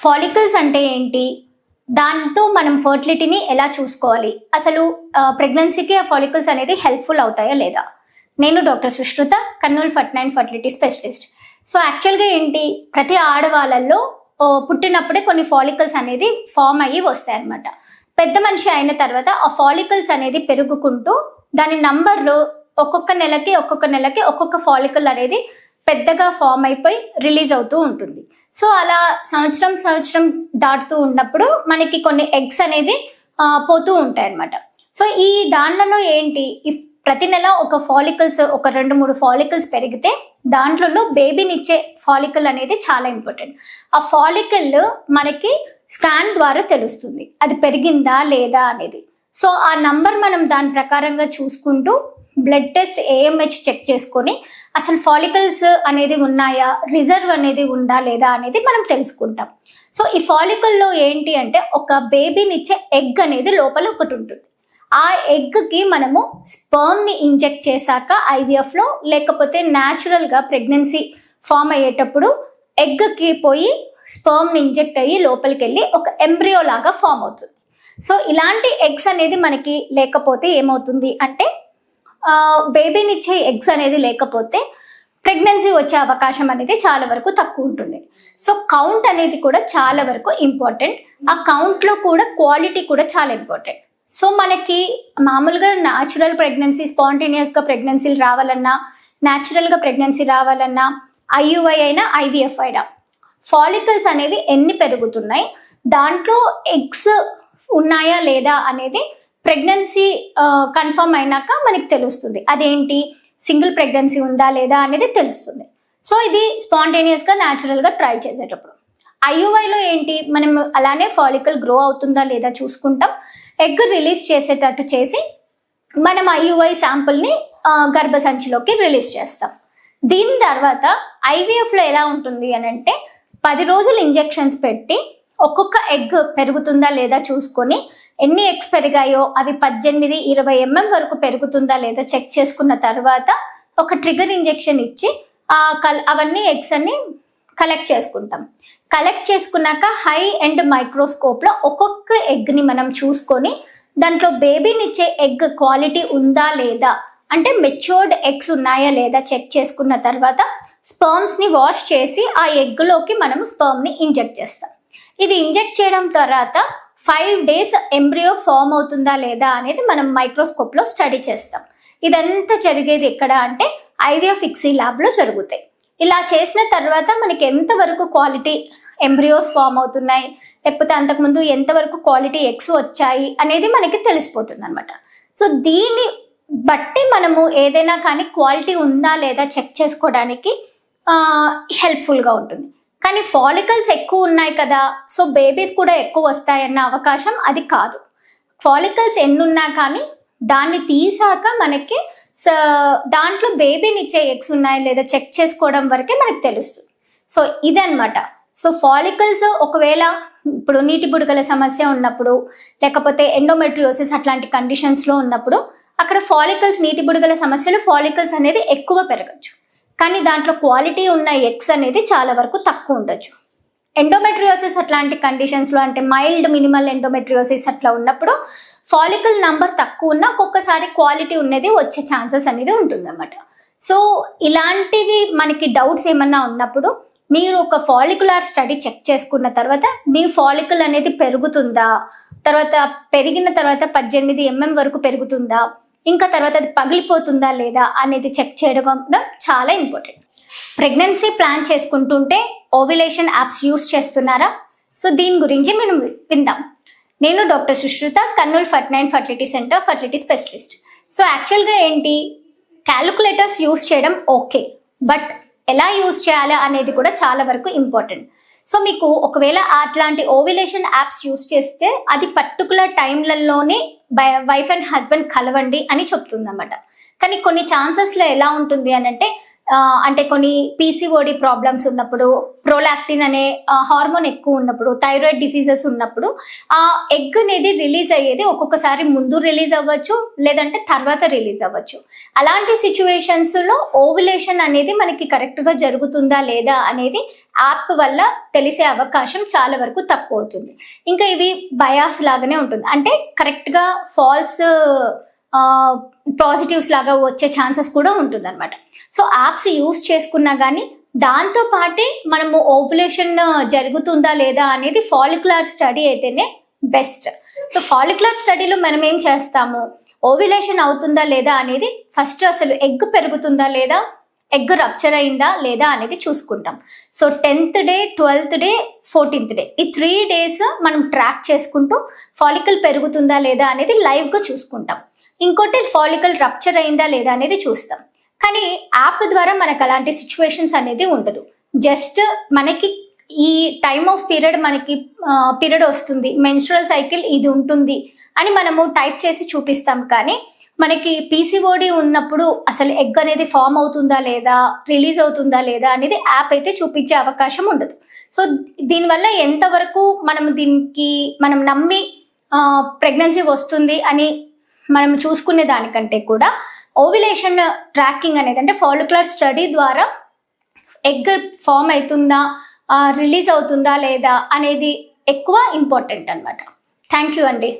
Follicles అంటే ఏంటి? దాంతో మనం ఫర్టిలిటీని ఎలా చూసుకోవాలి? అసలు ప్రెగ్నెన్సీకి ఆ ఫాలికల్స్ అనేది హెల్ప్ఫుల్ అవుతాయా లేదా? నేను doctor Sushruta, Kurnool fertility specialist. So యాక్చువల్గా ఏంటి, ప్రతి ఆడవాళ్ళల్లో పుట్టినప్పుడే కొన్ని ఫాలికల్స్ అనేది ఫామ్ అయ్యి వస్తాయి అన్నమాట. పెద్ద మనిషి అయిన తర్వాత ఆ ఫాలికల్స్ అనేది పెరుగుకుంటూ దాని నంబర్లో ఒక్కొక్క నెలకి ఒక్కొక్క ఫాలికల్ అనేది పెద్దగా ఫామ్ అయిపోయి రిలీజ్ అవుతూ ఉంటుంది. సో అలా సంవత్సరం దాటుతూ ఉన్నప్పుడు మనకి కొన్ని ఎగ్స్ అనేది పోతూ ఉంటాయి అన్నమాట. సో ఈ దాంట్లో ఏంటి, ప్రతి నెల ఒక 2-3 ఫాలికల్స్ పెరిగితే దాంట్లో బేబీనిచ్చే ఫాలికల్ అనేది చాలా ఇంపార్టెంట్. ఆ ఫాలికల్ మనకి స్కాన్ ద్వారా తెలుస్తుంది అది పెరిగిందా లేదా అనేది. సో ఆ నంబర్ మనం దాని ప్రకారంగా చూసుకుంటూ బ్లడ్ టెస్ట్ AMH చెక్ చేసుకొని అసలు ఫాలికల్స్ అనేది ఉన్నాయా, రిజర్వ్ అనేది ఉందా లేదా అనేది మనం తెలుసుకుంటాం. సో ఈ ఫాలికల్లో ఏంటి అంటే ఒక బేబీనిచ్చే ఎగ్ అనేది లోపల ఒకటి ఉంటుంది. ఆ ఎగ్కి మనము స్పర్మ్ని ఇంజెక్ట్ చేశాక IVFలో, లేకపోతే న్యాచురల్గా ప్రెగ్నెన్సీ ఫామ్ అయ్యేటప్పుడు ఎగ్కి పోయి స్పర్మ్ని ఇంజెక్ట్ అయ్యి లోపలికి వెళ్ళి ఒక ఎంబ్రియో లాగా ఫామ్ అవుతుంది. సో ఇలాంటి ఎగ్స్ అనేది మనకి లేకపోతే ఏమవుతుంది అంటే, బేబీనిచ్చే ఎగ్స్ అనేది లేకపోతే ప్రెగ్నెన్సీ వచ్చే అవకాశం అనేది చాలా వరకు తక్కువ ఉంటుంది. సో కౌంట్ అనేది కూడా చాలా వరకు ఇంపార్టెంట్. ఆ కౌంట్లో కూడా క్వాలిటీ కూడా చాలా ఇంపార్టెంట్. సో మనకి మామూలుగా న్యాచురల్ ప్రెగ్నెన్సీ, స్పాంటేనియస్గా ప్రెగ్నెన్సీలు రావాలన్నా, న్యాచురల్గా ప్రెగ్నెన్సీ రావాలన్నా, IUI అయినా IVF అయినా ఫాలికల్స్ అనేవి ఎన్ని పెరుగుతున్నాయి, దాంట్లో ఎగ్స్ ఉన్నాయా లేదా అనేది ప్రెగ్నెన్సీ కన్ఫర్మ్ అయినాక మనకి తెలుస్తుంది. అదేంటి, సింగిల్ ప్రెగ్నెన్సీ ఉందా లేదా అనేది తెలుస్తుంది. సో ఇది స్పాంటేనియస్గా న్యాచురల్గా ట్రై చేసేటప్పుడు. IUIలో ఏంటి, మనం అలానే ఫాలికల్ గ్రో అవుతుందా లేదా చూసుకుంటాం. ఎగ్ రిలీజ్ చేసేటట్టు చేసి మనం IUI శాంపుల్ని గర్భసంచిలోకి రిలీజ్ చేస్తాం. దీని తర్వాత IVFలో ఎలా ఉంటుంది అని అంటే, 10 రోజులు ఇంజెక్షన్స్ పెట్టి ఒక్కొక్క ఎగ్ పెరుగుతుందా లేదా చూసుకొని, ఎన్ని ఎగ్స్ పెరిగాయో అవి 18-20 mm వరకు పెరుగుతుందా లేదా చెక్ చేసుకున్న తర్వాత ఒక ట్రిగర్ ఇంజెక్షన్ ఇచ్చి అవన్నీ ఎగ్స్ అన్ని కలెక్ట్ చేసుకుంటాం. కలెక్ట్ చేసుకున్నాక హై అండ్ మైక్రోస్కోప్లో ఒక్కొక్క ఎగ్ని మనం చూసుకొని దాంట్లో బేబీనిచ్చే ఎగ్ క్వాలిటీ ఉందా లేదా, అంటే మెచ్యూర్డ్ ఎగ్స్ ఉన్నాయా లేదా చెక్ చేసుకున్న తర్వాత స్పర్మ్స్ని వాష్ చేసి ఆ ఎగ్లోకి మనము స్పర్మ్ని ఇంజెక్ట్ చేస్తాం. ఇది ఇంజెక్ట్ చేయడం తర్వాత 5 days ఎంబ్రియో ఫామ్ అవుతుందా లేదా అనేది మనం మైక్రోస్కోప్లో స్టడీ చేస్తాం. ఇదంతా జరిగేది ఎక్కడ అంటే IVF ICSI ల్యాబ్లో జరుగుతాయి. ఇలా చేసిన తర్వాత మనకి ఎంతవరకు క్వాలిటీ ఎంబ్రియోస్ ఫామ్ అవుతున్నాయి, లేకపోతే అంతకుముందు ఎంతవరకు క్వాలిటీ ఎగ్స్ వచ్చాయి అనేది మనకి తెలిసిపోతుంది అనమాట. సో దీన్ని బట్టి మనము ఏదైనా కానీ క్వాలిటీ ఉందా లేదా చెక్ చేసుకోవడానికి హెల్ప్ఫుల్గా ఉంటుంది. కానీ ఫాలికల్స్ ఎక్కువ ఉన్నాయి కదా, సో బేబీస్ కూడా ఎక్కువ వస్తాయన్న అవకాశం అది కాదు. ఫాలికల్స్ ఎన్నున్నా కానీ దాన్ని తీసాక మనకి దాంట్లో బేబీనిచ్చే ఎగ్స్ ఉన్నాయి లేదా చెక్ చేసుకోవడం వరకే మనకు తెలుస్తుంది. సో ఇదన్నమాట. సో ఫాలికల్స్ ఒకవేళ ఇప్పుడు నీటి బుడగల సమస్య ఉన్నప్పుడు, లేకపోతే ఎండోమెట్రియోసిస్ అట్లాంటి కండిషన్స్లో ఉన్నప్పుడు అక్కడ ఫాలికల్స్, నీటి బుడగల సమస్యలు ఫాలికల్స్ అనేది ఎక్కువ పెరగచ్చు. కానీ దాంట్లో క్వాలిటీ ఉన్న ఎగ్స్ అనేది చాలా వరకు తక్కువ ఉండొచ్చు. ఎండోమెట్రియోసిస్ అట్లాంటి కండిషన్స్లో, అంటే మైల్డ్ మినిమల్ ఎండోమెట్రియోసిస్ అట్లా ఉన్నప్పుడు ఫాలికల్ నంబర్ తక్కువ ఉన్న ఒక్కొక్కసారి క్వాలిటీ ఉన్నది వచ్చే ఛాన్సెస్ అనేది ఉంటుందన్నమాట. సో ఇలాంటివి మనకి డౌట్స్ ఏమన్నా ఉన్నప్పుడు మీరు ఒక ఫాలికులర్ స్టడీ చెక్ చేసుకున్న తర్వాత మీ ఫాలికల్ అనేది పెరుగుతుందా, తర్వాత పెరిగిన తర్వాత 18 mm వరకు పెరుగుతుందా, ఇంకా తర్వాత అది పగిలిపోతుందా లేదా అనేది చెక్ చేయడం చాలా ఇంపార్టెంట్. ప్రెగ్నెన్సీ ప్లాన్ చేసుకుంటుంటే ఓవ్యులేషన్ యాప్స్ యూస్ చేస్తున్నారా? సో దీని గురించి మనం విందాం. నేను doctor Sushruta, Kurnool fertility centre fertility specialist. So యాక్చువల్గా ఏంటి, క్యాలిక్యులేటర్స్ యూస్ చేయడం ఓకే, బట్ ఎలా యూస్ చేయాలి అనేది కూడా చాలా వరకు ఇంపార్టెంట్. సో మీకు ఒకవేళ అట్లాంటి ఓవ్యులేషన్ యాప్స్ యూస్ చేస్తే అది పర్టికులర్ టైంలలోనే వైఫ్ అండ్ హస్బెండ్ కలవండి అని చెప్తుంది అన్నమాట. కానీ కొన్ని ఛాన్సెస్లో ఎలా ఉంటుంది అని అంటే, అంటే కొన్ని పీసీఓడి ప్రాబ్లమ్స్ ఉన్నప్పుడు, ప్రోలాక్టిన్ అనే హార్మోన్ ఎక్కువ ఉన్నప్పుడు, థైరాయిడ్ డిసీజెస్ ఉన్నప్పుడు ఆ ఎగ్ అనేది రిలీజ్ అయ్యేది ఒక్కొక్కసారి ముందు రిలీజ్ అవ్వచ్చు, లేదంటే తర్వాత రిలీజ్ అవ్వచ్చు. అలాంటి సిచ్యువేషన్స్లో ఓవులేషన్ అనేది మనకి కరెక్ట్గా జరుగుతుందా లేదా అనేది యాప్ వల్ల తెలిసే అవకాశం చాలా వరకు తక్కువ అవుతుంది. ఇంకా ఇవి బయాస్ లాగానే ఉంటుంది, అంటే కరెక్ట్గా ఫాల్స్ పాజిటివ్స్ లాగా వచ్చే ఛాన్సెస్ కూడా ఉంటుంది అనమాట. సో యాప్స్ యూస్ చేసుకున్నా కానీ దాంతో పాటే మనము ఓవులేషన్ జరుగుతుందా లేదా అనేది ఫాలిక్యులర్ స్టడీ అయితేనే బెస్ట్. సో ఫాలిక్యులర్ స్టడీలో మనం ఏం చేస్తాము, ఓవ్యులేషన్ అవుతుందా లేదా అనేది ఫస్ట్ అసలు ఎగ్ పెరుగుతుందా లేదా, ఎగ్ రప్చర్ అయిందా లేదా అనేది చూసుకుంటాం. So 10th day, 12th day, 14th day ఈ 3 days మనం ట్రాక్ చేసుకుంటూ ఫాలికల్ పెరుగుతుందా లేదా అనేది లైవ్గా చూసుకుంటాం. ఇంకోటి ఫాలికల్ రప్చర్ అయిందా లేదా అనేది చూస్తాం. కానీ యాప్ ద్వారా మనకు అలాంటి సిచ్యువేషన్స్ అనేది ఉండదు. జస్ట్ మనకి ఈ టైమ్ ఆఫ్ పీరియడ్ మనకి పీరియడ్ వస్తుంది, మెన్స్ట్రువల్ సైకిల్ ఇది ఉంటుంది అని మనము టైప్ చేసి చూపిస్తాం. కానీ మనకి పీసీఓడి ఉన్నప్పుడు అసలు ఎగ్ అనేది ఫామ్ అవుతుందా లేదా, రిలీజ్ అవుతుందా లేదా అనేది యాప్ అయితే చూపించే అవకాశం ఉండదు. సో దీనివల్ల ఎంతవరకు మనం నమ్మి ప్రెగ్నెన్సీ వస్తుంది అని మనం చూసుకునే దానికంటే కూడా ఓవ్యులేషన్ ట్రాకింగ్ అనేది, అంటే ఫాలిక్యులర్ స్టడీ ద్వారా ఎగ్ ఫామ్ అవుతుందా, రిలీజ్ అవుతుందా లేదా అనేది ఎక్కువ ఇంపార్టెంట్ అనమాట. థ్యాంక్ యూ అండి.